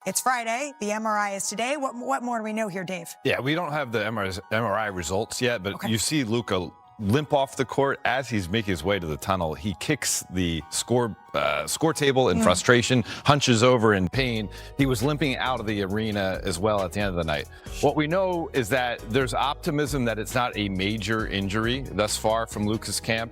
It's Friday. The MRI is today. What more do we know here, Dave? Yeah, we don't have the MRI results yet, but you see Luka limp off the court as he's making his way to the tunnel. He kicks the score table in frustration, hunches over in pain. He was limping out of the arena as well at the end of the night. What we know is that there's optimism that it's not a major injury thus far from Luka's camp.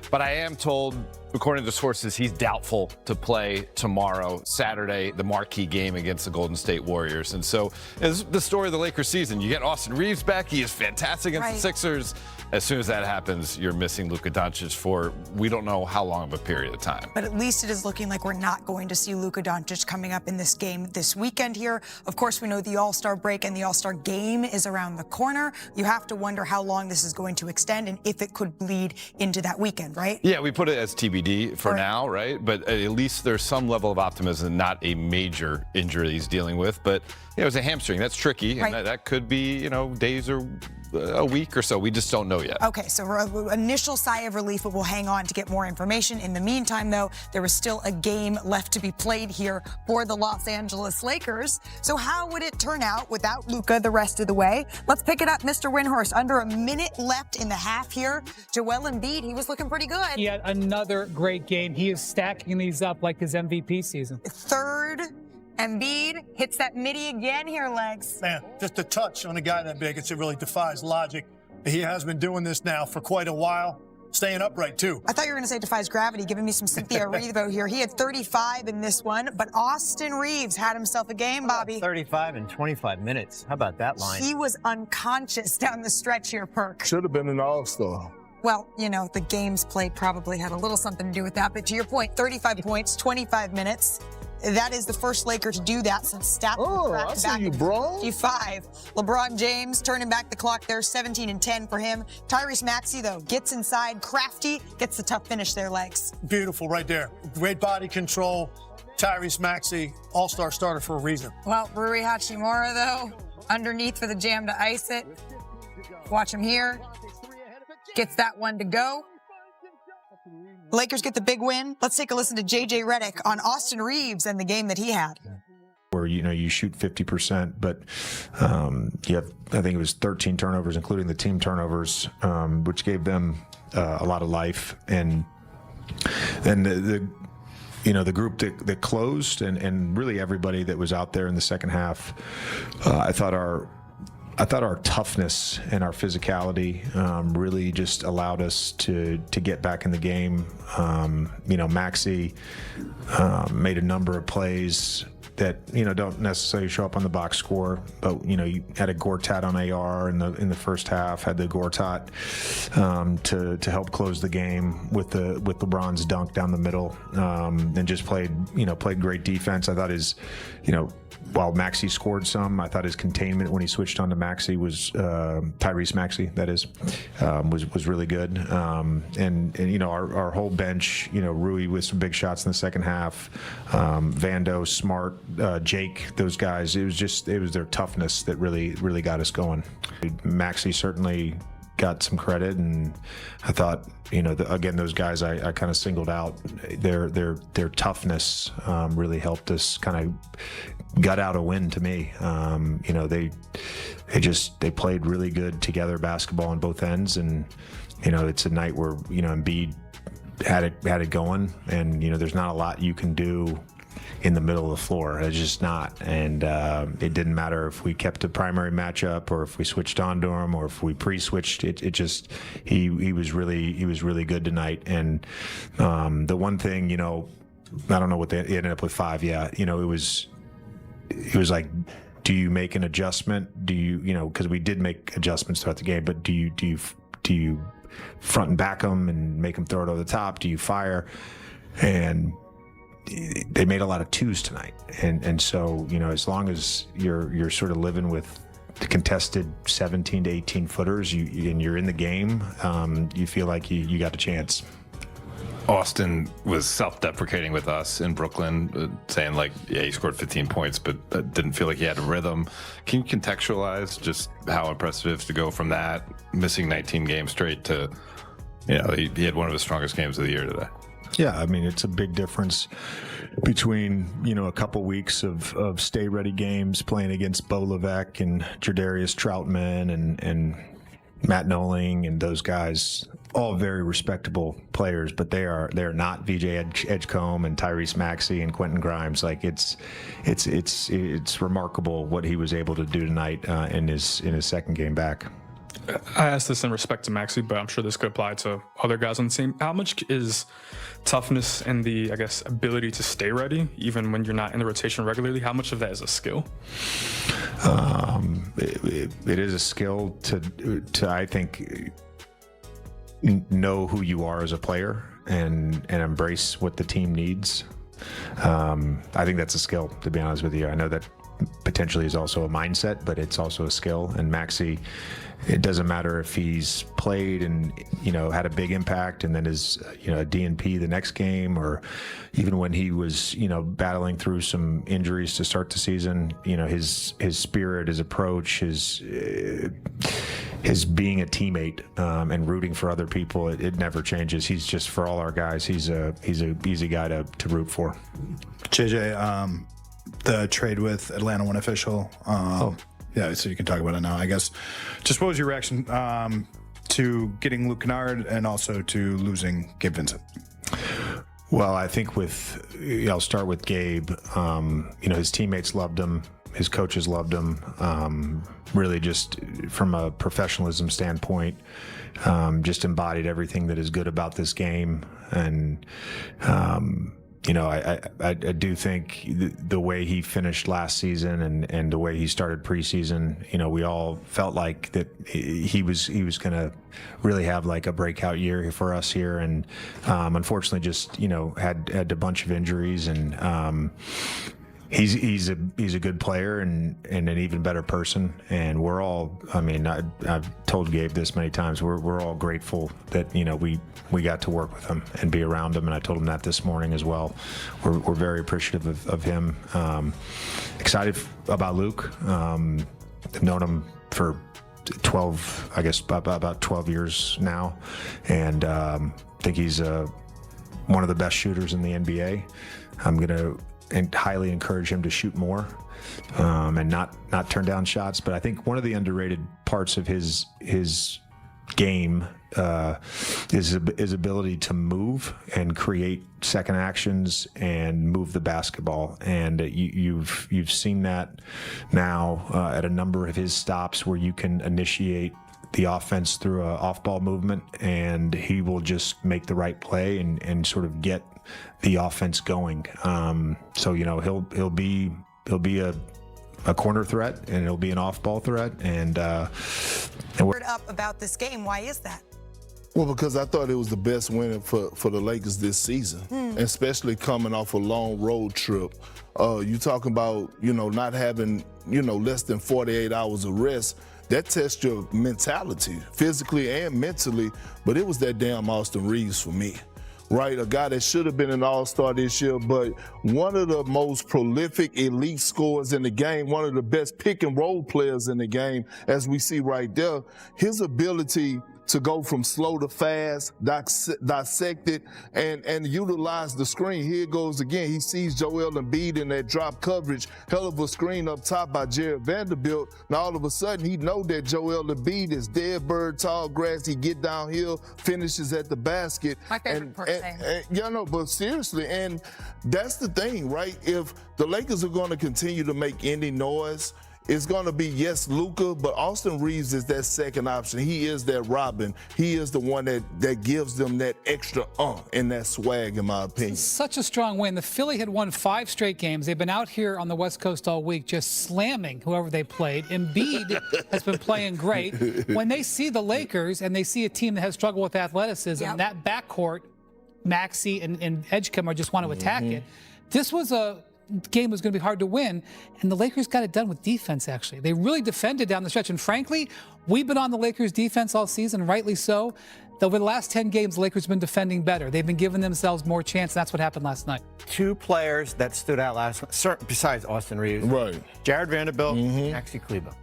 But I am told, according to sources, he's doubtful to play tomorrow, Saturday, the marquee game against the Golden State Warriors. And so it's the story of the Lakers season. You get Austin Reaves back. He is fantastic against the Sixers. As soon as that happens, you're missing Luka Doncic for we don't know how long of a period of time. But at least it is looking like we're not going to see Luka Doncic coming up in this game this weekend here. Of course, we know the All-Star break and the All-Star game is around the corner. You have to wonder how long this is going to extend and if it could bleed into that weekend, right? Yeah, we put it as TBD for now, right? But at least there's some level of optimism, not a major injury he's dealing with. But it was a hamstring. That's tricky. And that could be, days or a week or so. We just don't know yet. Okay, so initial sigh of relief, but we'll hang on to get more information. In the meantime, though, there was still a game left to be played here for the Los Angeles Lakers. So how would it turn out without Luka the rest of the way? Let's pick it up, Mr. Windhorst. Under a minute left in the half here. Joel Embiid, he was looking pretty good. He had another great game. He is stacking these up like his MVP season. Third. Embiid hits that midi again here, Legs. Man, just a touch on a guy that big, it really defies logic. He has been doing this now for quite a while, staying upright too. I thought you were going to say defies gravity, giving me some Cynthia Revo here. He had 35 in this one, but Austin Reaves had himself a game, Bobby. 35 in 25 minutes. How about that line? He was unconscious down the stretch here, Perk. Should have been an all-star. Well, the games played probably had a little something to do with that. But to your point, 35 points, 25 minutes. That is the first Laker to do that since Stafford cracked back in 55. LeBron James turning back the clock there, 17 and 10 for him. Tyrese Maxey, though, gets inside, crafty, gets the tough finish there, Legs. Beautiful right there. Great body control. Tyrese Maxey, all-star starter for a reason. Well, Rui Hachimura, though, underneath for the jam to ice it. Watch him here. Gets that one to go. Lakers get the big win. Let's take a listen to J.J. Redick on Austin Reaves and the game that he had. Where, you shoot 50%, but you have, I think it was 13 turnovers, including the team turnovers, which gave them a lot of life. And then the group that closed and really everybody that was out there in the second half, I thought our toughness and our physicality really just allowed us to get back in the game. Maxey made a number of plays that don't necessarily show up on the box score, but you had a Gortat on AR in the first half, had the Gortat to help close the game with LeBron's dunk down the middle, and just played great defense. I thought while Maxey scored some, I thought his containment when he switched on to Maxey was Tyrese Maxey, that is, was really good. And our whole bench, Rui with some big shots in the second half, Vando, Smart, Jake, those guys. It was their toughness that really got us going. Maxey certainly got some credit, and I thought, again, those guys I kind of singled out. Their toughness really helped us kind of gut out a win to me. They played really good together basketball on both ends, and it's a night where Embiid had it going, and there's not a lot you can do in the middle of the floor. It's just not. And it didn't matter if we kept a primary matchup or if we switched on to him or if we pre-switched. He was really good tonight. And the one thing, I don't know what they ended up with 5. Yeah, it was like, do you make an adjustment? Do you, because we did make adjustments throughout the game, but do you front and back them and make them throw it over the top? Do you fire? And they made a lot of 2s tonight, and so as long as you're sort of living with the contested 17 to 18 footers, and you're in the game, you feel like you got a chance. Austin was self-deprecating with us in Brooklyn, saying he scored 15 points, but didn't feel like he had a rhythm. Can you contextualize just how impressive it is to go from that missing 19 games straight to, he had one of his strongest games of the year today? Yeah, I mean, it's a big difference between, a couple weeks of stay-ready games playing against Bo Levesque and Jadarius Troutman and Matt Noling and those guys, all very respectable players, but they're not VJ Edgecombe and Tyrese Maxey and Quentin Grimes. Like it's remarkable what he was able to do tonight in his second game back. I asked this in respect to Maxey, but I'm sure this could apply to other guys on the team. How much is toughness and the, ability to stay ready, even when you're not in the rotation regularly? How much of that is a skill? It is a skill to I think, know who you are as a player and embrace what the team needs. I think that's a skill, to be honest with you. I know that potentially is also a mindset, but it's also a skill. And Maxey, it doesn't matter if he's played and had a big impact and then is a DNP the next game, or even when he was battling through some injuries to start the season, his spirit, his approach, his being a teammate and rooting for other people, it never changes. He's just, for all our guys, he's a easy guy to root for. JJ, the trade with Atlanta went official. Yeah, so you can talk about it now, I guess. Just what was your reaction to getting Luka Kennard and also to losing Gabe Vincent? Well, I think I'll start with Gabe. His teammates loved him. His coaches loved him. Really just from a professionalism standpoint, just embodied everything that is good about this game. And, I do think the way he finished last season and the way he started preseason, we all felt like that he was going to really have like a breakout year for us here. And unfortunately just, had a bunch of injuries, and he's a good player and an even better person. And we're all, I've told Gabe this many times, we're all grateful that, we got to work with him and be around him. And I told him that this morning as well. We're very appreciative of him. Excited about Luke. I've known him for 12, I guess about 12 years now. And think he's one of the best shooters in the NBA. I'm going to highly encourage him to shoot more and not turn down shots. But I think one of the underrated parts of his game is his ability to move and create second actions and move the basketball. And you've seen that now at a number of his stops where you can initiate the offense through a off-ball movement, and he will just make the right play and sort of get the offense going. So he'll be a corner threat, and it'll be an off-ball threat. And Word up about this game. Why is that? Well, because I thought it was the best win for the Lakers this season, especially coming off a long road trip. You talking about not having less than 48 hours of rest. That tests your mentality, physically and mentally. But it was that damn Austin Reaves for me. Right, a guy that should have been an all-star this year, but one of the most prolific elite scorers in the game, one of the best pick-and-roll players in the game, as we see right there. His ability to go from slow to fast, dissect it, and utilize the screen. Here it goes again. He sees Joel Embiid in that drop coverage, hell of a screen up top by Jared Vanderbilt. Now all of a sudden he know that Joel Embiid is dead bird, tall grass. He get downhill, finishes at the basket. My favorite person. But seriously, and that's the thing, right? If the Lakers are going to continue to make any noise, it's going to be, yes, Luka, but Austin Reaves is that second option. He is that Robin. He is the one that gives them that extra and that swag, in my opinion. Such a strong win. The Philly had won 5 straight games. They've been out here on the West Coast all week just slamming whoever they played. Embiid has been playing great. When they see the Lakers and they see a team that has struggled with athleticism, that backcourt, Maxey and Edgecombe just want to attack it. This was a game was going to be hard to win, and the Lakers got it done with defense, actually. They really defended down the stretch, and frankly, we've been on the Lakers defense all season, rightly so. Over the last 10 games, the Lakers have been defending better. They've been giving themselves more chance, and that's what happened last night. 2 players that stood out last night, besides Austin Reaves. Right. Jared Vanderbilt, Maxey Kleber.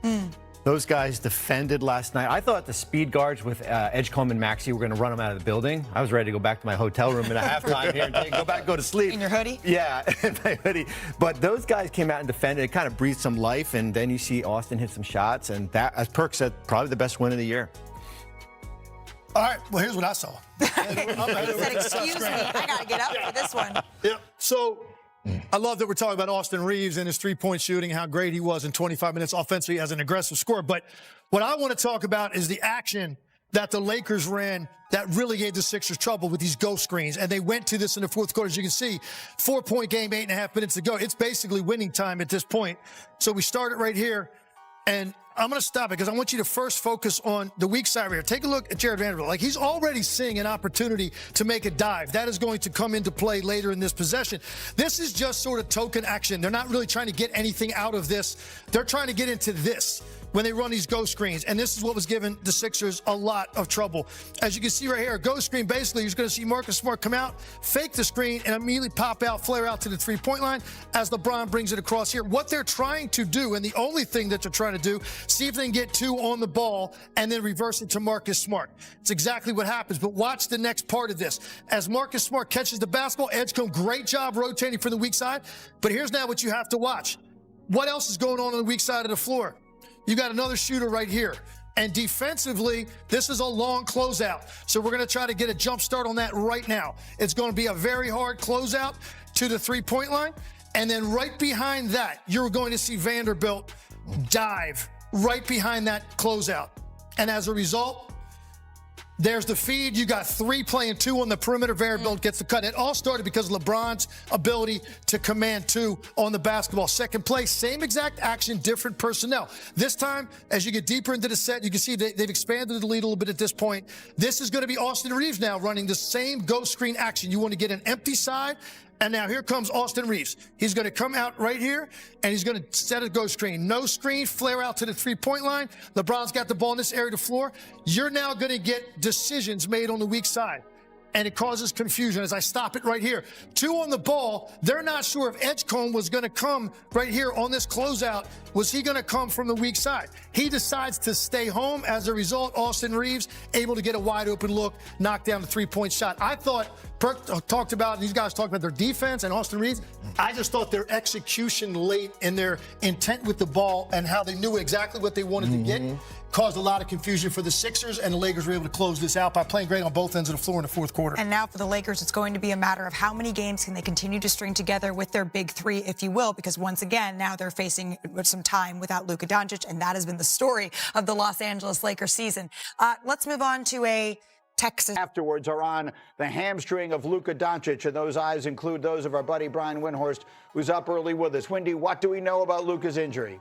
Those guys defended last night. I thought the speed guards with Edgecombe and Maxey were going to run them out of the building. I was ready to go back to my hotel room at halftime here and go to sleep. In your hoodie? Yeah, in my hoodie. But those guys came out and defended. It kind of breathed some life, and then you see Austin hit some shots, and that, as Perk said, probably the best win of the year. All right, well, here's what I saw. He said, excuse me, I got to get up for this one. Yeah, so I love that we're talking about Austin Reaves and his three-point shooting, how great he was in 25 minutes offensively as an aggressive scorer. But what I want to talk about is the action that the Lakers ran that really gave the Sixers trouble with these ghost screens. And they went to this in the fourth quarter. As you can see, 4-point game, 8.5 minutes to go. It's basically winning time at this point. So we started right here. And I'm going to stop it because I want you to first focus on the weak side right here. Take a look at Jared Vanderbilt. Like, he's already seeing an opportunity to make a dive. That is going to come into play later in this possession. This is just sort of token action. They're not really trying to get anything out of this. They're trying to get into this when they run these ghost screens. And this is what was giving the Sixers a lot of trouble. As you can see right here, a ghost screen, basically, you're going to see Marcus Smart come out, fake the screen, and immediately pop out, flare out to the three-point line as LeBron brings it across here. What they're trying to do, and the only thing that they're trying to do, see if they can get two on the ball and then reverse it to Marcus Smart. It's exactly what happens. But watch the next part of this. As Marcus Smart catches the basketball, Edgecombe, great job rotating from the weak side. But here's now what you have to watch. What else is going on the weak side of the floor? You got another shooter right here. And defensively, this is a long closeout. So we're going to try to get a jump start on that right now. It's going to be a very hard closeout to the three-point line. And then right behind that, you're going to see Vanderbilt dive right behind that closeout. And as a result, there's the feed. You got 3 playing 2 on the perimeter. Vanderbilt gets the cut. It all started because of LeBron's ability to command 2 on the basketball. Second play, same exact action, different personnel. This time, as you get deeper into the set, you can see they've expanded the lead a little bit at this point. This is going to be Austin Reaves now running the same ghost screen action. You want to get an empty side. And now here comes Austin Reaves. He's going to come out right here, and he's going to set a ghost screen. No screen, flare out to the three-point line. LeBron's got the ball in this area of the floor. You're now going to get decisions made on the weak side. And it causes confusion as I stop it right here. 2 on the ball. They're not sure if Edgecombe was going to come right here on this closeout. Was he going to come from the weak side? He decides to stay home. As a result, Austin Reaves able to get a wide open look, knock down the three-point shot. I thought Perk talked about, these guys talked about their defense and Austin Reaves. I just thought their execution late and their intent with the ball and how they knew exactly what they wanted to get caused a lot of confusion for the Sixers, and the Lakers were able to close this out by playing great on both ends of the floor in the fourth quarter. And now for the Lakers, it's going to be a matter of how many games can they continue to string together with their big 3, if you will, because once again, now they're facing some time without Luka Doncic, and that has been the story of the Los Angeles Lakers season. Let's move on to a Texas. Afterwards are on the hamstring of Luka Doncic, and those eyes include those of our buddy Brian Windhorst, who's up early with us. Wendy, what do we know about Luka's injury?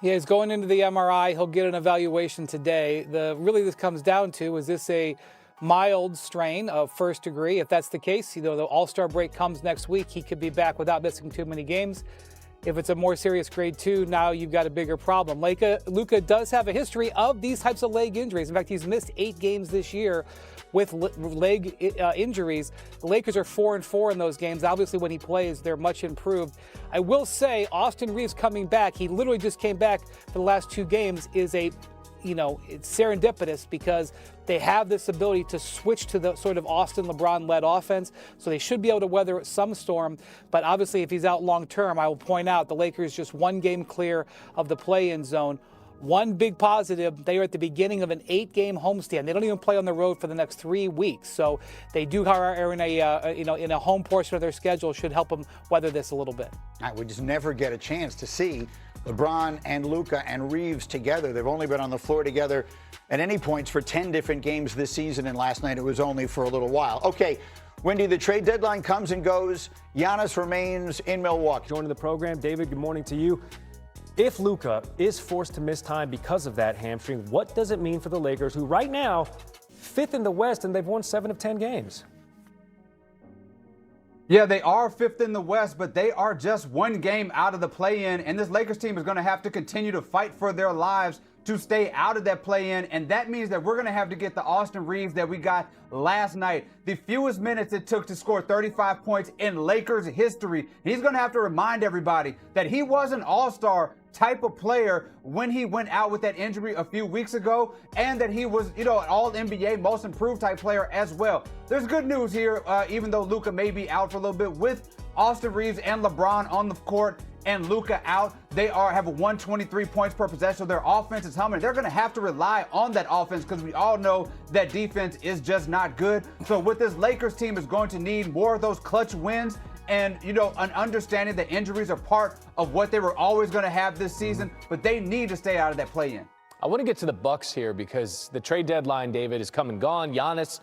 Yeah, he's going into the MRI. He'll get an evaluation today. Really this comes down to, is this a mild strain of first degree? If that's the case, the All-Star break comes next week. He could be back without missing too many games. If it's a more serious grade 2, now you've got a bigger problem. Luka does have a history of these types of leg injuries. In fact, he's missed 8 games this year with leg injuries. The Lakers are 4-4 in those games. Obviously, when he plays, they're much improved. I will say, Austin Reaves coming back, he literally just came back for the last 2 games, is it's serendipitous because they have this ability to switch to the sort of Austin LeBron-led offense, so they should be able to weather some storm. But obviously, if he's out long-term, I will point out the Lakers just 1 game clear of the play-in zone. One big positive, they are at the beginning of an 8-game homestand. They don't even play on the road for the next 3 weeks. So they do are in a home portion of their schedule, should help them weather this a little bit. We just never get a chance to see LeBron and Luka and Reaves together. They've only been on the floor together at any points for 10 different games this season, and last night it was only for a little while. Okay, Wendy, the trade deadline comes and goes. Giannis remains in Milwaukee. Joining the program, David, good morning to you. If Luka is forced to miss time because of that hamstring, what does it mean for the Lakers, who right now 5th in the West and they've won 7 of 10 games? Yeah, they are 5th in the West, but they are just 1 game out of the play-in, and this Lakers team is going to have to continue to fight for their lives to stay out of that play-in, and that means that we're going to have to get the Austin Reaves that we got last night. The fewest minutes it took to score 35 points in Lakers history. He's going to have to remind everybody that he was an all-star type of player when he went out with that injury a few weeks ago, and that he was, an all-NBA, most improved type player as well. There's good news here, even though Luka may be out for a little bit, with Austin Reaves and LeBron on the court and Luka out. They have a 123 points per possession. So their offense is humming. They're going to have to rely on that offense because we all know that defense is just not good. So with this Lakers team is going to need more of those clutch wins. And, an understanding that injuries are part of what they were always going to have this season, but they need to stay out of that play-in. I want to get to the Bucks here because the trade deadline, David, is come and gone. Giannis.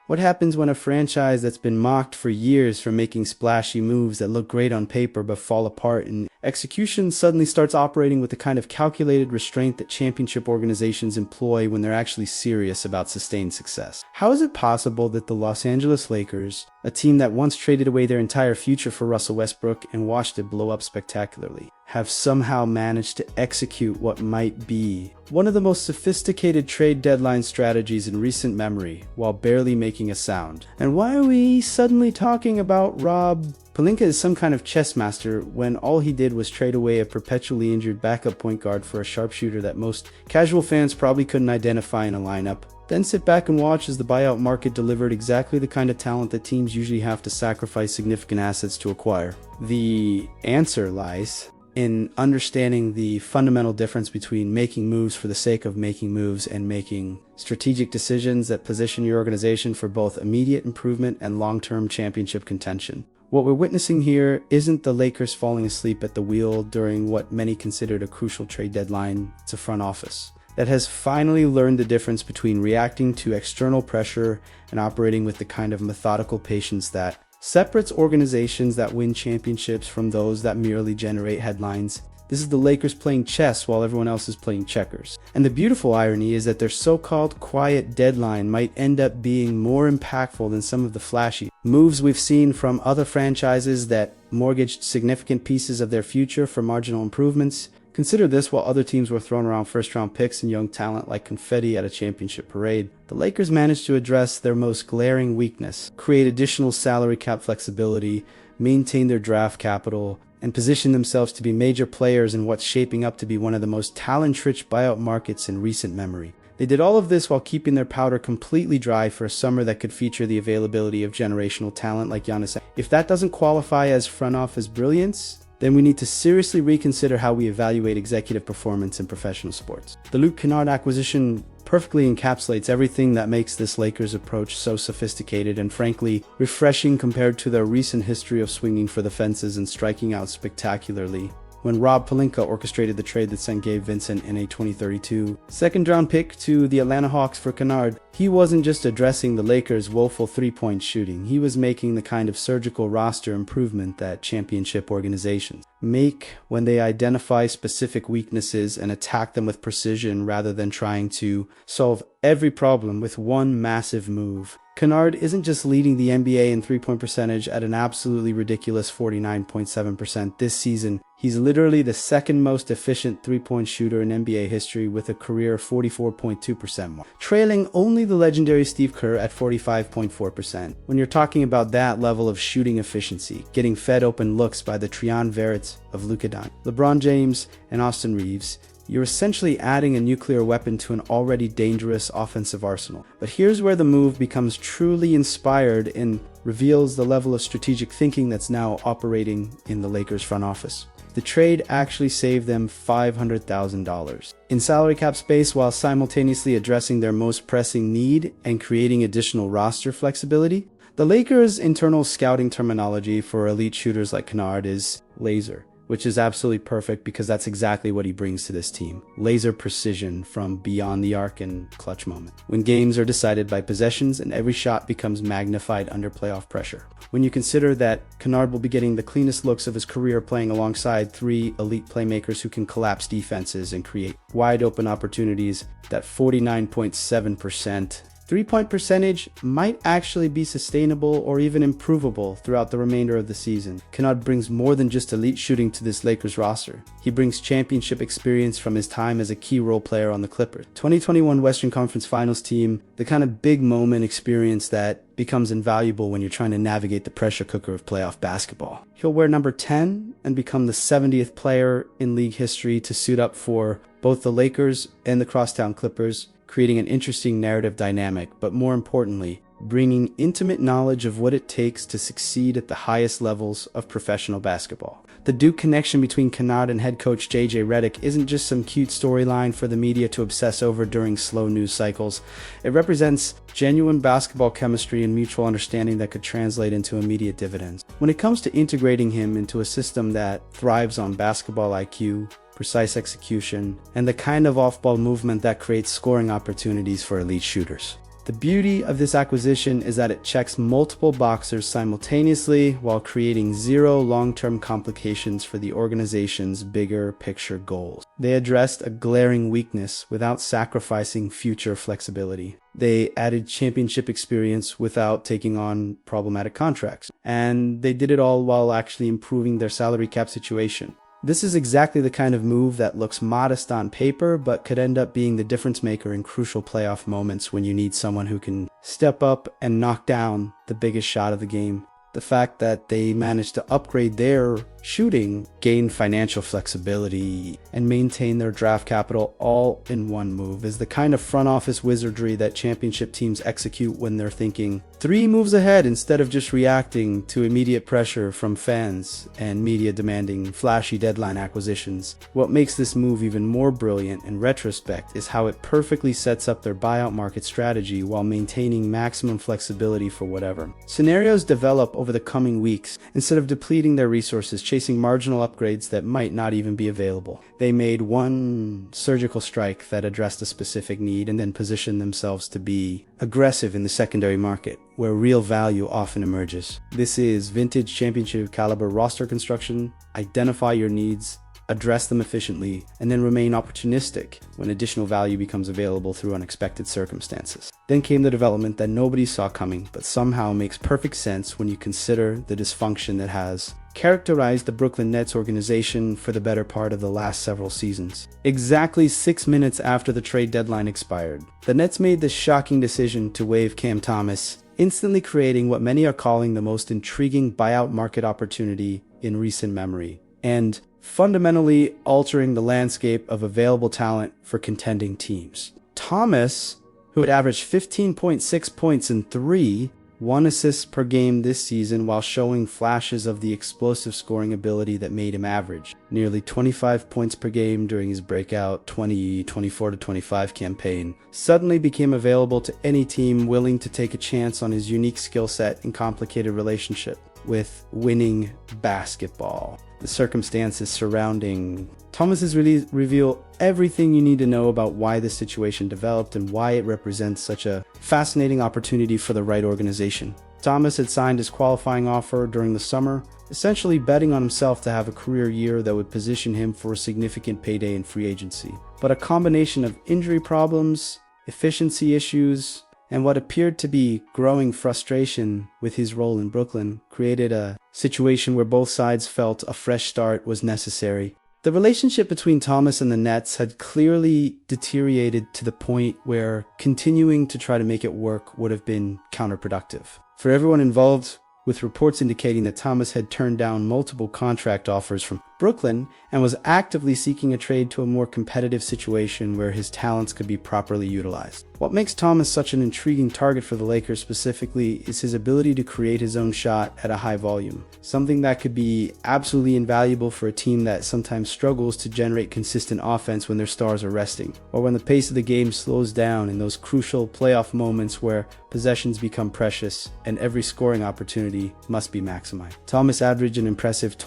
What happens when a franchise that's been mocked for years for making splashy moves that look great on paper but fall apart in execution suddenly starts operating with the kind of calculated restraint that championship organizations employ when they're actually serious about sustained success? How is it possible that the Los Angeles Lakers, a team that once traded away their entire future for Russell Westbrook and watched it blow up spectacularly, have somehow managed to execute what might be one of the most sophisticated trade deadline strategies in recent memory while barely making a sound? And why are we suddenly talking about Rob Pelinka as some kind of chess master when all he did was trade away a perpetually injured backup point guard for a sharpshooter that most casual fans probably couldn't identify in a lineup? Then sit back and watch as the buyout market delivered exactly the kind of talent that teams usually have to sacrifice significant assets to acquire. The answer lies in understanding the fundamental difference between making moves for the sake of making moves and making strategic decisions that position your organization for both immediate improvement and long-term championship contention. What we're witnessing here isn't the Lakers falling asleep at the wheel during what many considered a crucial trade deadline. It's a front office that has finally learned the difference between reacting to external pressure and operating with the kind of methodical patience that separates organizations that win championships from those that merely generate headlines. This is the Lakers playing chess while everyone else is playing checkers. And the beautiful irony is that their so-called quiet deadline might end up being more impactful than some of the flashy moves we've seen from other franchises that mortgaged significant pieces of their future for marginal improvements. Consider this: while other teams were throwing around first-round picks and young talent like confetti at a championship parade, the Lakers managed to address their most glaring weakness, create additional salary cap flexibility, maintain their draft capital, and position themselves to be major players in what's shaping up to be one of the most talent-rich buyout markets in recent memory. They did all of this while keeping their powder completely dry for a summer that could feature the availability of generational talent like Giannis. If that doesn't qualify as front office brilliance, then we need to seriously reconsider how we evaluate executive performance in professional sports. The Luka Kennard acquisition perfectly encapsulates everything that makes this Lakers approach so sophisticated and frankly refreshing compared to their recent history of swinging for the fences and striking out spectacularly. When Rob Pelinka orchestrated the trade that sent Gabe Vincent in a 2032 second-round pick to the Atlanta Hawks for Kennard, he wasn't just addressing the Lakers' woeful three-point shooting. He was making the kind of surgical roster improvement that championship organizations make when they identify specific weaknesses and attack them with precision rather than trying to solve every problem with one massive move. Kennard isn't just leading the NBA in three-point percentage at an absolutely ridiculous 49.7% this season. He's literally the second most efficient three-point shooter in NBA history with a career 44.2% mark, trailing only the legendary Steve Kerr at 45.4%. When you're talking about that level of shooting efficiency, getting fed open looks by the Trion Verrets of Luka Doncic, LeBron James, and Austin Reaves, you're essentially adding a nuclear weapon to an already dangerous offensive arsenal. But here's where the move becomes truly inspired and reveals the level of strategic thinking that's now operating in the Lakers front office. The trade actually saved them $500,000 in salary cap space while simultaneously addressing their most pressing need and creating additional roster flexibility. The Lakers' internal scouting terminology for elite shooters like Kennard is laser, which is absolutely perfect because that's exactly what he brings to this team. Laser precision from beyond the arc and clutch moment. When games are decided by possessions and every shot becomes magnified under playoff pressure. When you consider that Kennard will be getting the cleanest looks of his career playing alongside three elite playmakers who can collapse defenses and create wide open opportunities, that 49.7% 3-point percentage might actually be sustainable or even improvable throughout the remainder of the season. Kennard brings more than just elite shooting to this Lakers roster. He brings championship experience from his time as a key role player on the Clippers. 2021 Western Conference Finals team, the kind of big moment experience that becomes invaluable when you're trying to navigate the pressure cooker of playoff basketball. He'll wear number 10 and become the 70th player in league history to suit up for both the Lakers and the Crosstown Clippers, creating an interesting narrative dynamic, but more importantly, bringing intimate knowledge of what it takes to succeed at the highest levels of professional basketball. The Duke connection between Kennard and head coach JJ Redick isn't just some cute storyline for the media to obsess over during slow news cycles. It represents genuine basketball chemistry and mutual understanding that could translate into immediate dividends. When it comes to integrating him into a system that thrives on basketball IQ, precise execution, and the kind of off-ball movement that creates scoring opportunities for elite shooters. The beauty of this acquisition is that it checks multiple boxes simultaneously while creating zero long-term complications for the organization's bigger picture goals. They addressed a glaring weakness without sacrificing future flexibility. They added championship experience without taking on problematic contracts. And they did it all while actually improving their salary cap situation. This is exactly the kind of move that looks modest on paper, but could end up being the difference maker in crucial playoff moments when you need someone who can step up and knock down the biggest shot of the game. The fact that they managed to upgrade their shooting, gain financial flexibility, and maintain their draft capital all in one move is the kind of front office wizardry that championship teams execute when they're thinking 3 moves ahead instead of just reacting to immediate pressure from fans and media demanding flashy deadline acquisitions. What makes this move even more brilliant in retrospect is how it perfectly sets up their buyout market strategy while maintaining maximum flexibility for whatever scenarios develop over the coming weeks. Instead of depleting their resources chasing marginal upgrades that might not even be available, they made one surgical strike that addressed a specific need and then positioned themselves to be aggressive in the secondary market, where real value often emerges. This is vintage championship caliber roster construction. Identify your needs, address them efficiently, and then remain opportunistic when additional value becomes available through unexpected circumstances. Then came the development that nobody saw coming, but somehow makes perfect sense when you consider the dysfunction that has characterized the Brooklyn Nets organization for the better part of the last several seasons. Exactly 6 minutes after the trade deadline expired, the Nets made the shocking decision to waive Cam Thomas, instantly creating what many are calling the most intriguing buyout market opportunity in recent memory, and fundamentally altering the landscape of available talent for contending teams. Thomas, who had averaged 15.6 points and 1 assist per game this season while showing flashes of the explosive scoring ability that made him average nearly 25 points per game during his breakout 24-25 campaign, suddenly became available to any team willing to take a chance on his unique skill set and complicated relationship with winning basketball. The circumstances surrounding Thomas's release reveal everything you need to know about why this situation developed and why it represents such a fascinating opportunity for the right organization. Thomas had signed his qualifying offer during the summer, essentially betting on himself to have a career year that would position him for a significant payday in free agency. But a combination of injury problems, efficiency issues, and what appeared to be growing frustration with his role in Brooklyn created a situation where both sides felt a fresh start was necessary. The relationship between Thomas and the Nets had clearly deteriorated to the point where continuing to try to make it work would have been counterproductive for everyone involved, with reports indicating that Thomas had turned down multiple contract offers from Brooklyn and was actively seeking a trade to a more competitive situation where his talents could be properly utilized. What makes Thomas such an intriguing target for the Lakers specifically is his ability to create his own shot at a high volume, something that could be absolutely invaluable for a team that sometimes struggles to generate consistent offense when their stars are resting, or when the pace of the game slows down in those crucial playoff moments where possessions become precious and every scoring opportunity must be maximized. Thomas averaged an impressive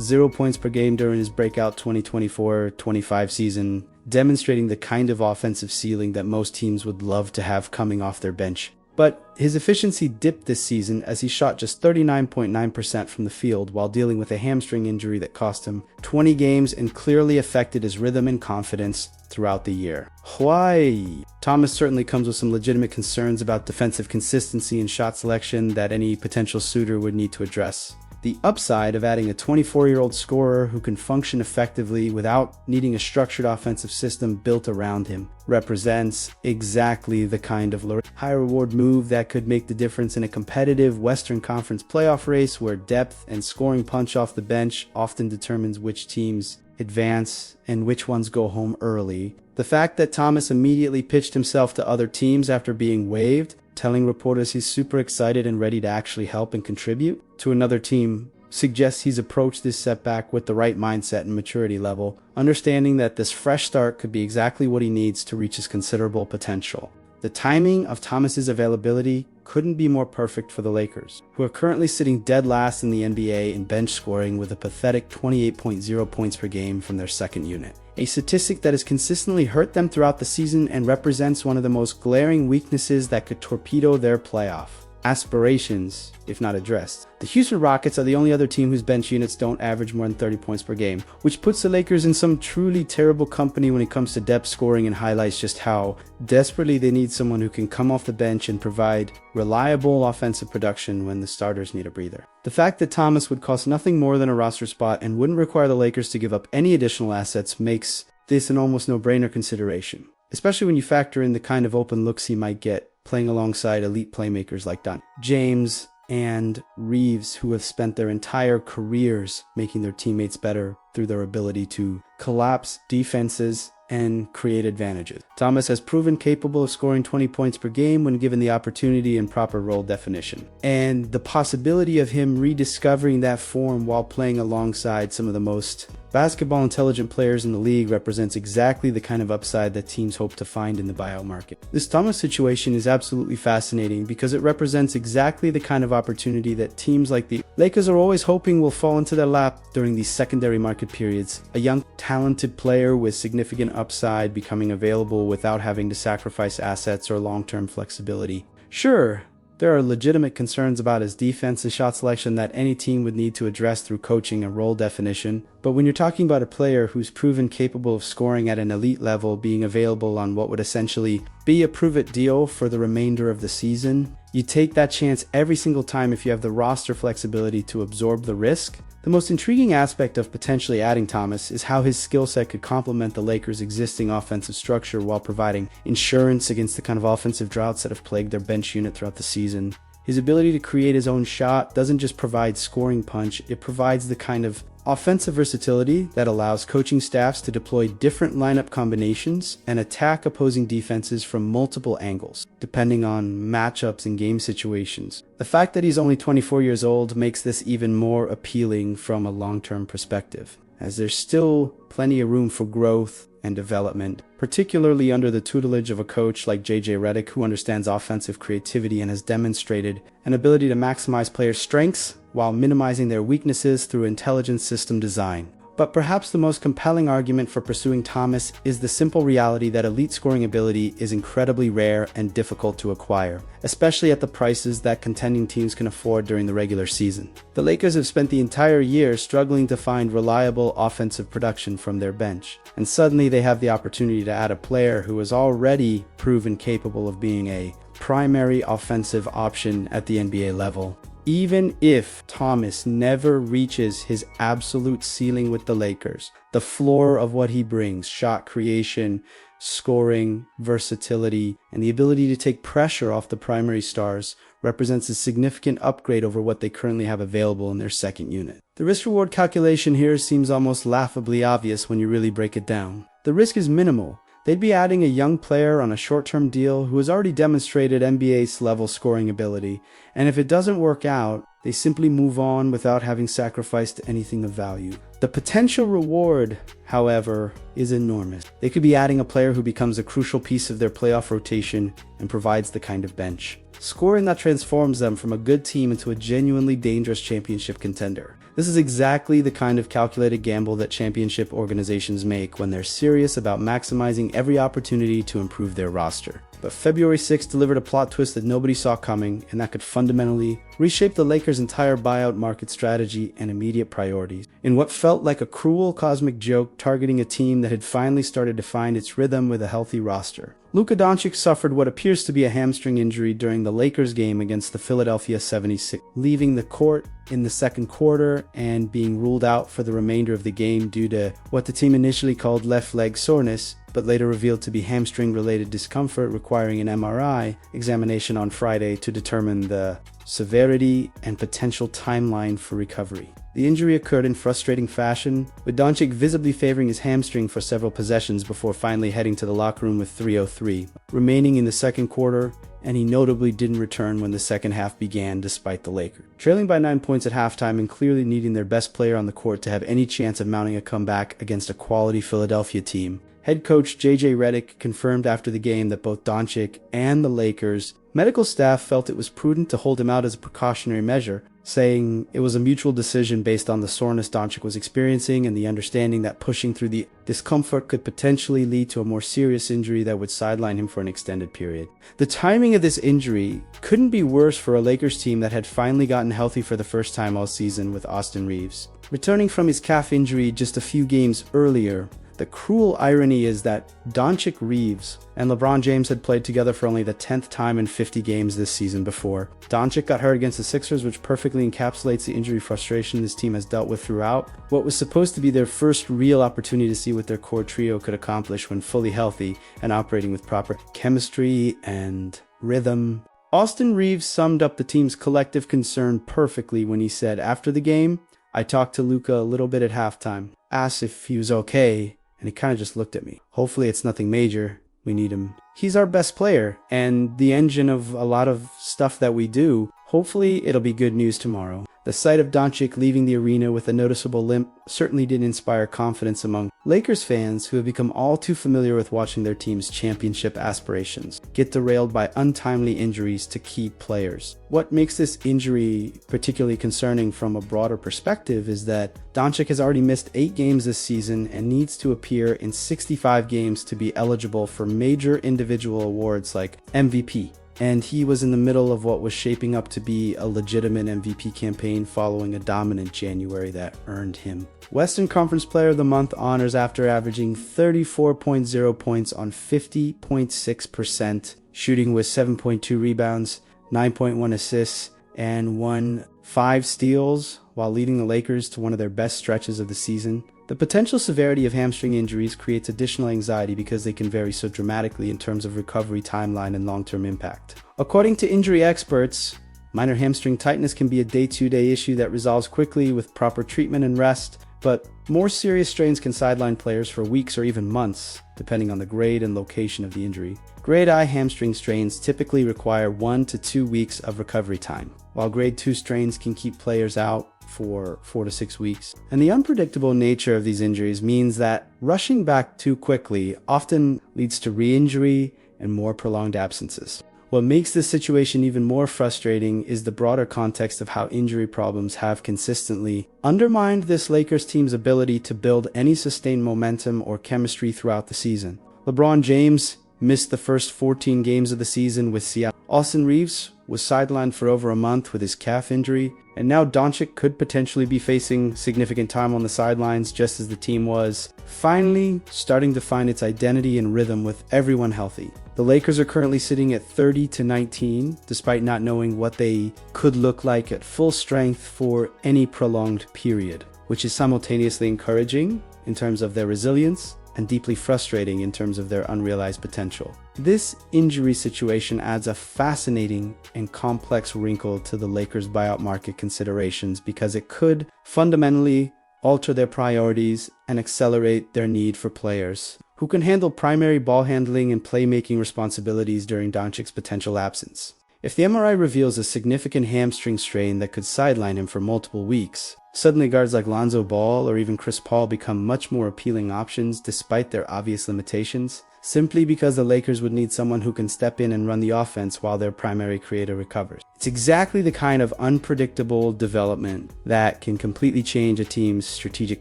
0 points per game during his breakout 2024-25 season, demonstrating the kind of offensive ceiling that most teams would love to have coming off their bench. But his efficiency dipped this season as he shot just 39.9% from the field while dealing with a hamstring injury that cost him 20 games and clearly affected his rhythm and confidence throughout the year. Why? Thomas certainly comes with some legitimate concerns about defensive consistency and shot selection that any potential suitor would need to address. The upside of adding a 24-year-old scorer who can function effectively without needing a structured offensive system built around him represents exactly the kind of high-reward move that could make the difference in a competitive Western Conference playoff race where depth and scoring punch off the bench often determines which teams advance and which ones go home early. The fact that Thomas immediately pitched himself to other teams after being waived, telling reporters he's super excited and ready to actually help and contribute to another team, suggests he's approached this setback with the right mindset and maturity level, understanding that this fresh start could be exactly what he needs to reach his considerable potential. The timing of Thomas's availability couldn't be more perfect for the Lakers, who are currently sitting dead last in the NBA in bench scoring with a pathetic 28.0 points per game from their second unit, a statistic that has consistently hurt them throughout the season and represents one of the most glaring weaknesses that could torpedo their playoff aspirations if not addressed. The Houston Rockets are the only other team whose bench units don't average more than 30 points per game, which puts the Lakers in some truly terrible company when it comes to depth scoring and highlights just how desperately they need someone who can come off the bench and provide reliable offensive production when the starters need a breather. The fact that Thomas would cost nothing more than a roster spot and wouldn't require the Lakers to give up any additional assets makes this an almost no-brainer consideration, especially when you factor in the kind of open looks he might get playing alongside elite playmakers like James and Reaves, who have spent their entire careers making their teammates better through their ability to collapse defenses and create advantages. Thomas has proven capable of scoring 20 points per game when given the opportunity and proper role definition. And the possibility of him rediscovering that form while playing alongside some of the most basketball intelligent players in the league represents exactly the kind of upside that teams hope to find in the buyout market. This Thomas situation is absolutely fascinating because it represents exactly the kind of opportunity that teams like the Lakers are always hoping will fall into their lap during these secondary market periods. A young, talented player with significant upside becoming available without having to sacrifice assets or long-term flexibility. Sure, there are legitimate concerns about his defense and shot selection that any team would need to address through coaching and role definition, but when you're talking about a player who's proven capable of scoring at an elite level being available on what would essentially be a prove-it deal for the remainder of the season, you take that chance every single time if you have the roster flexibility to absorb the risk. The most intriguing aspect of potentially adding Thomas is how his skill set could complement the Lakers' existing offensive structure while providing insurance against the kind of offensive droughts that have plagued their bench unit throughout the season. His ability to create his own shot doesn't just provide scoring punch, it provides the kind of offensive versatility that allows coaching staffs to deploy different lineup combinations and attack opposing defenses from multiple angles, depending on matchups and game situations. The fact that he's only 24 years old makes this even more appealing from a long-term perspective, as there's still plenty of room for growth and development, particularly under the tutelage of a coach like Redick, who understands offensive creativity and has demonstrated an ability to maximize players' strengths while minimizing their weaknesses through intelligent system design. But perhaps the most compelling argument for pursuing Thomas is the simple reality that elite scoring ability is incredibly rare and difficult to acquire, especially at the prices that contending teams can afford during the regular season. The Lakers have spent the entire year struggling to find reliable offensive production from their bench, and suddenly they have the opportunity to add a player who has already proven capable of being a primary offensive option at the NBA level. Even if Thomas never reaches his absolute ceiling with the Lakers, the floor of what he brings, shot creation, scoring, versatility, and the ability to take pressure off the primary stars, represents a significant upgrade over what they currently have available in their second unit. The risk-reward calculation here seems almost laughably obvious when you really break it down. The risk is minimal. They'd be adding a young player on a short-term deal who has already demonstrated NBA-level scoring ability, and if it doesn't work out, they simply move on without having sacrificed anything of value. The potential reward, however, is enormous. They could be adding a player who becomes a crucial piece of their playoff rotation and provides the kind of bench scoring that transforms them from a good team into a genuinely dangerous championship contender. This is exactly the kind of calculated gamble that championship organizations make when they're serious about maximizing every opportunity to improve their roster. But February 6th delivered a plot twist that nobody saw coming, and that could fundamentally reshape the Lakers' entire buyout market strategy and immediate priorities. In what felt like a cruel cosmic joke targeting a team that had finally started to find its rhythm with a healthy roster. Luka Doncic suffered what appears to be a hamstring injury during the Lakers game against the Philadelphia 76ers, leaving the court in the second quarter and being ruled out for the remainder of the game due to what the team initially called left leg soreness, but later revealed to be hamstring-related discomfort requiring an MRI examination on Friday to determine the severity and potential timeline for recovery. The injury occurred in frustrating fashion, with Doncic visibly favoring his hamstring for several possessions before finally heading to the locker room with 3:03 remaining in the second quarter, and he notably didn't return when the second half began despite the Lakers trailing by 9 points at halftime and clearly needing their best player on the court to have any chance of mounting a comeback against a quality Philadelphia team. Head coach J.J. Redick confirmed after the game that both Doncic and the Lakers' medical staff felt it was prudent to hold him out as a precautionary measure, saying it was a mutual decision based on the soreness Doncic was experiencing and the understanding that pushing through the discomfort could potentially lead to a more serious injury that would sideline him for an extended period. The timing of this injury couldn't be worse for a Lakers team that had finally gotten healthy for the first time all season with Austin Reaves. Returning from his calf injury just a few games earlier, the cruel irony is that Doncic, Reaves, and LeBron James had played together for only the 10th time in 50 games this season before. Doncic got hurt against the Sixers, which perfectly encapsulates the injury frustration this team has dealt with throughout what was supposed to be their first real opportunity to see what their core trio could accomplish when fully healthy and operating with proper chemistry and rhythm. Austin Reaves summed up the team's collective concern perfectly when he said, after the game, I talked to Luka a little bit at halftime, asked if he was okay, and he kind of just looked at me. Hopefully it's nothing major. We need him. He's our best player and the engine of a lot of stuff that we do. Hopefully it'll be good news tomorrow. The sight of Doncic leaving the arena with a noticeable limp certainly did inspire confidence among Lakers fans who have become all too familiar with watching their team's championship aspirations get derailed by untimely injuries to key players. What makes this injury particularly concerning from a broader perspective is that Doncic has already missed 8 games this season and needs to appear in 65 games to be eligible for major individual awards like MVP. And he was in the middle of what was shaping up to be a legitimate MVP campaign following a dominant January that earned him Western Conference Player of the Month honors after averaging 34.0 points on 50.6%, shooting with 7.2 rebounds, 9.1 assists, and 5 steals while leading the Lakers to one of their best stretches of the season. The potential severity of hamstring injuries creates additional anxiety because they can vary so dramatically in terms of recovery timeline and long-term impact. According to injury experts, minor hamstring tightness can be a day-to-day issue that resolves quickly with proper treatment and rest, but more serious strains can sideline players for weeks or even months, depending on the grade and location of the injury. Grade I hamstring strains typically require 1 to 2 weeks of recovery time, while grade 2 strains can keep players out for 4 to 6 weeks. And the unpredictable nature of these injuries means that rushing back too quickly often leads to re-injury and more prolonged absences. What makes this situation even more frustrating is the broader context of how injury problems have consistently undermined this Lakers team's ability to build any sustained momentum or chemistry throughout the season. LeBron James missed the first 14 games of the season with Seattle. Austin Reaves was sidelined for over a month with his calf injury, and now Doncic could potentially be facing significant time on the sidelines just as the team was finally starting to find its identity and rhythm with everyone healthy. The Lakers are currently sitting at 30-19, despite not knowing what they could look like at full strength for any prolonged period, which is simultaneously encouraging in terms of their resilience and deeply frustrating in terms of their unrealized potential. This injury situation adds a fascinating and complex wrinkle to the Lakers' buyout market considerations because it could fundamentally alter their priorities and accelerate their need for players who can handle primary ball handling and playmaking responsibilities during Doncic's potential absence. If the MRI reveals a significant hamstring strain that could sideline him for multiple weeks, suddenly guards like Lonzo Ball or even Chris Paul become much more appealing options despite their obvious limitations, simply because the Lakers would need someone who can step in and run the offense while their primary creator recovers. It's exactly the kind of unpredictable development that can completely change a team's strategic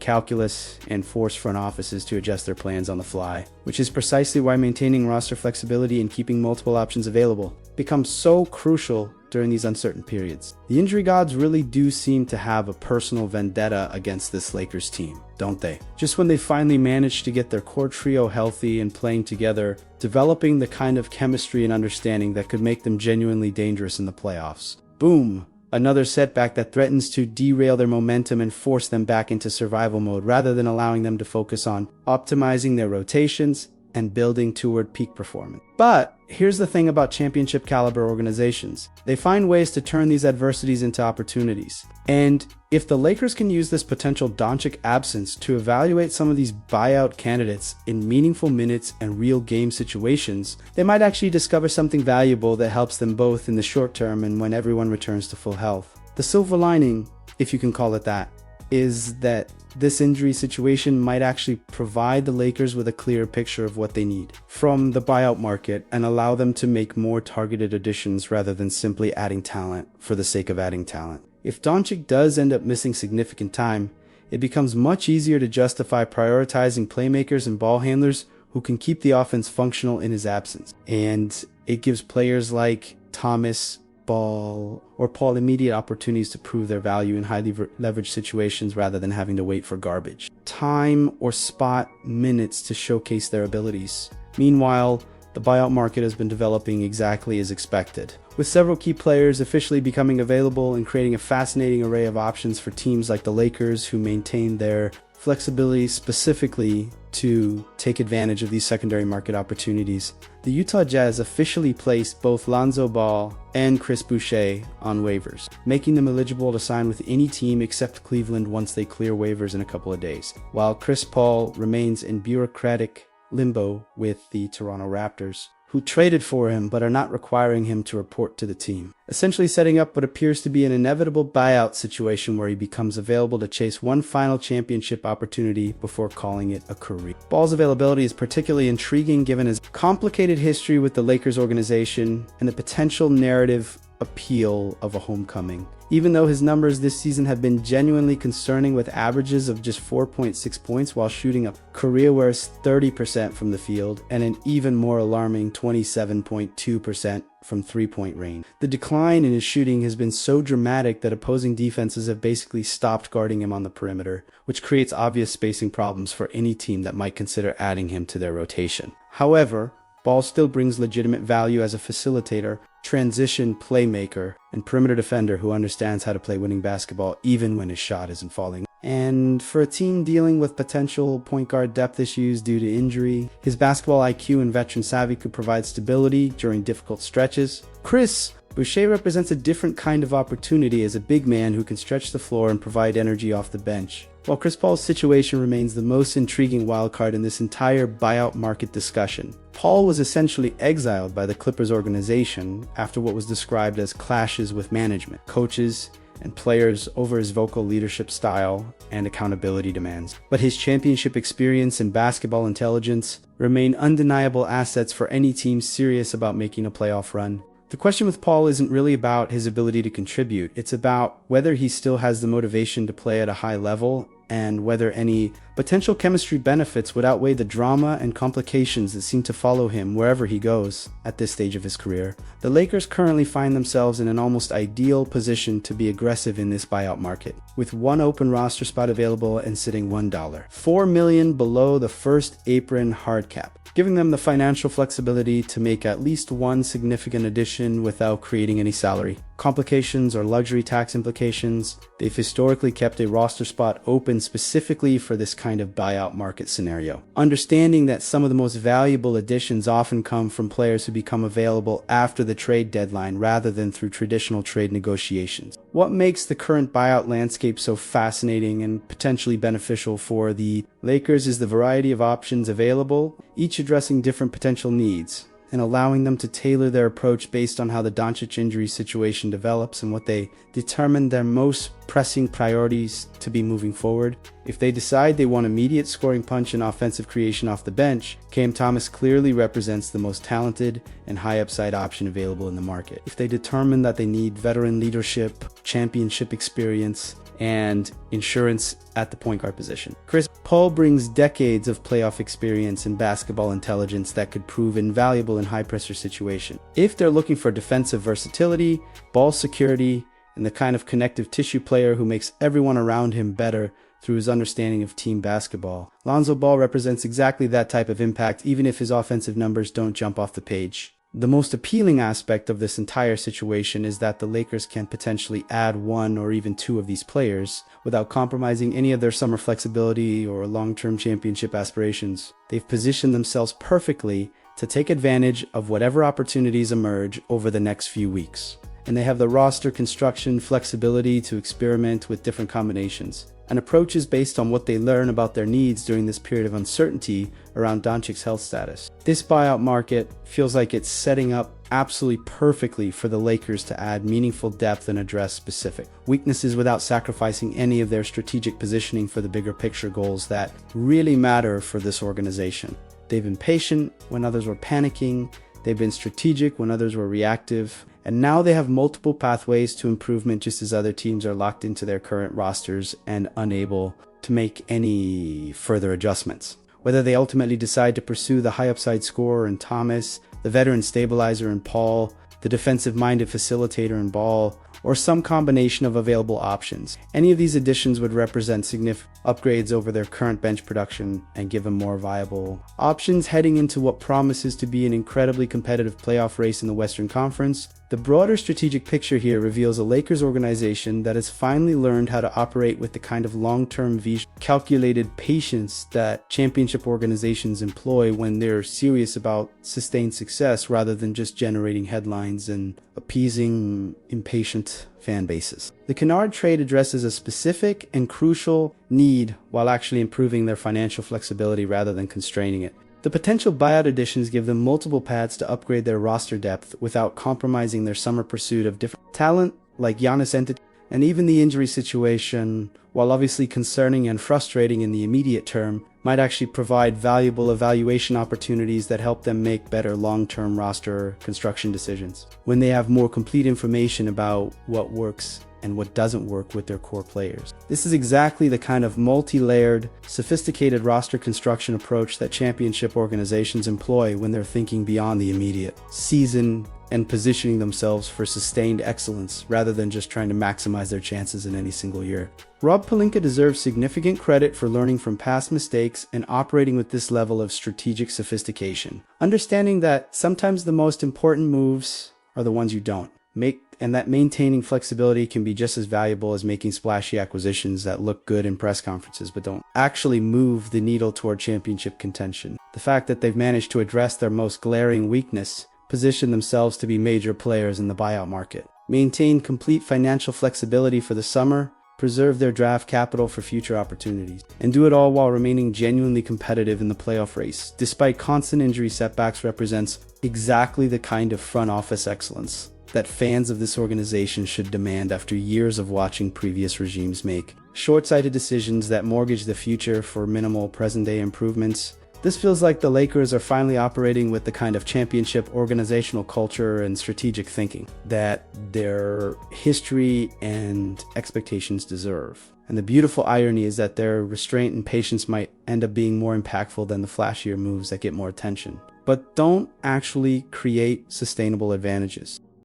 calculus and force front offices to adjust their plans on the fly, which is precisely why maintaining roster flexibility and keeping multiple options available becomes so crucial during these uncertain periods. The injury gods really do seem to have a personal vendetta against this Lakers team, don't they? Just when they finally managed to get their core trio healthy and playing together, developing the kind of chemistry and understanding that could make them genuinely dangerous in the playoffs. Boom! Another setback that threatens to derail their momentum and force them back into survival mode rather than allowing them to focus on optimizing their rotations and building toward peak performance. But here's the thing about championship caliber organizations. They find ways to turn these adversities into opportunities. And if the Lakers can use this potential Doncic absence to evaluate some of these buyout candidates in meaningful minutes and real game situations, they might actually discover something valuable that helps them both in the short term and when everyone returns to full health. The silver lining, if you can call it that, is that this injury situation might actually provide the Lakers with a clearer picture of what they need from the buyout market and allow them to make more targeted additions rather than simply adding talent for the sake of adding talent. If Doncic does end up missing significant time, it becomes much easier to justify prioritizing playmakers and ball handlers who can keep the offense functional in his absence. And it gives players like Thomas, Ball, or Paul immediate opportunities to prove their value in highly leveraged situations rather than having to wait for garbage time or spot minutes to showcase their abilities. Meanwhile, the buyout market has been developing exactly as expected, with several key players officially becoming available and creating a fascinating array of options for teams like the Lakers, who maintain their flexibility specifically to take advantage of these secondary market opportunities. The Utah Jazz officially placed both Lonzo Ball and Chris Boucher on waivers, making them eligible to sign with any team except Cleveland once they clear waivers in a couple of days, while Chris Paul remains in bureaucratic limbo with the Toronto Raptors, who traded for him but are not requiring him to report to the team, essentially setting up what appears to be an inevitable buyout situation where he becomes available to chase one final championship opportunity before calling it a career. Ball's availability is particularly intriguing given his complicated history with the Lakers organization and the potential narrative appeal of a homecoming. Even though his numbers this season have been genuinely concerning, with averages of just 4.6 points while shooting a career-worst 30% from the field and an even more alarming 27.2% from three-point range. The decline in his shooting has been so dramatic that opposing defenses have basically stopped guarding him on the perimeter, which creates obvious spacing problems for any team that might consider adding him to their rotation. However, Ball still brings legitimate value as a facilitator, transition playmaker, and perimeter defender who understands how to play winning basketball even when his shot isn't falling. And for a team dealing with potential point guard depth issues due to injury, his basketball IQ and veteran savvy could provide stability during difficult stretches. Chris Boucher represents a different kind of opportunity as a big man who can stretch the floor and provide energy off the bench. While Chris Paul's situation remains the most intriguing wildcard in this entire buyout market discussion, Paul was essentially exiled by the Clippers organization after what was described as clashes with management, coaches, and players over his vocal leadership style and accountability demands. But his championship experience and basketball intelligence remain undeniable assets for any team serious about making a playoff run. The question with Paul isn't really about his ability to contribute. It's about whether he still has the motivation to play at a high level and whether any potential chemistry benefits would outweigh the drama and complications that seem to follow him wherever he goes at this stage of his career. The Lakers currently find themselves in an almost ideal position to be aggressive in this buyout market, with one open roster spot available and sitting $1, $4 million below the first apron hard cap, giving them the financial flexibility to make at least one significant addition without creating any salary complications or luxury tax implications. They've historically kept a roster spot open specifically for this kind of buyout market scenario, understanding that some of the most valuable additions often come from players who become available after the trade deadline rather than through traditional trade negotiations. What makes the current buyout landscape so fascinating and potentially beneficial for the Lakers is the variety of options available, each addressing different potential needs, and allowing them to tailor their approach based on how the Doncic injury situation develops and what they determine their most pressing priorities to be moving forward. If they decide they want immediate scoring punch and offensive creation off the bench, Cam Thomas clearly represents the most talented and high upside option available in the market. If they determine that they need veteran leadership, championship experience, and insurance at the point guard position, Chris Paul brings decades of playoff experience and basketball intelligence that could prove invaluable in high-pressure situations. If they're looking for defensive versatility, ball security, and the kind of connective tissue player who makes everyone around him better through his understanding of team basketball, Lonzo Ball represents exactly that type of impact, even if his offensive numbers don't jump off the page. The most appealing aspect of this entire situation is that the Lakers can potentially add one or even two of these players without compromising any of their summer flexibility or long-term championship aspirations. They've positioned themselves perfectly to take advantage of whatever opportunities emerge over the next few weeks. And they have the roster construction flexibility to experiment with different combinations and approaches based on what they learn about their needs during this period of uncertainty around Doncic's health status. This buyout market feels like it's setting up absolutely perfectly for the Lakers to add meaningful depth and address specific weaknesses without sacrificing any of their strategic positioning for the bigger picture goals that really matter for this organization. They've been patient when others were panicking, they've been strategic when others were reactive, and now they have multiple pathways to improvement just as other teams are locked into their current rosters and unable to make any further adjustments. Whether they ultimately decide to pursue the high upside scorer in Thomas, the veteran stabilizer in Paul, the defensive-minded facilitator in Ball, or some combination of available options. Any of these additions would represent significant upgrades over their current bench production and give them more viable options heading into what promises to be an incredibly competitive playoff race in the Western Conference. The broader strategic picture here reveals a Lakers organization that has finally learned how to operate with the kind of long-term vision, calculated patience that championship organizations employ when they're serious about sustained success rather than just generating headlines and appeasing impatient fan bases. The Kennard trade addresses a specific and crucial need while actually improving their financial flexibility rather than constraining it. The potential buyout additions give them multiple paths to upgrade their roster depth without compromising their summer pursuit of different talent like Giannis Antetokounmpo, and even the injury situation, while obviously concerning and frustrating in the immediate term, might actually provide valuable evaluation opportunities that help them make better long-term roster construction decisions when they have more complete information about what works and what doesn't work with their core players. This is exactly the kind of multi-layered, sophisticated roster construction approach that championship organizations employ when they're thinking beyond the immediate season and positioning themselves for sustained excellence rather than just trying to maximize their chances in any single year. Rob Pelinka deserves significant credit for learning from past mistakes and operating with this level of strategic sophistication, understanding that sometimes the most important moves are the ones you don't make, and that maintaining flexibility can be just as valuable as making splashy acquisitions that look good in press conferences but don't actually move the needle toward championship contention. The fact that they've managed to address their most glaring weakness, position themselves to be major players in the buyout market, maintain complete financial flexibility for the summer, preserve their draft capital for future opportunities, and do it all while remaining genuinely competitive in the playoff race, despite constant injury setbacks, represents exactly the kind of front office excellence that fans of this organization should demand after years of watching previous regimes make short-sighted decisions that mortgage the future for minimal present-day improvements. This feels like the Lakers are finally operating with the kind of championship organizational culture and strategic thinking that their history and expectations deserve. And the beautiful irony is that their restraint and patience might end up being more impactful than the flashier moves that get more attention, but don't actually create sustainable advantages.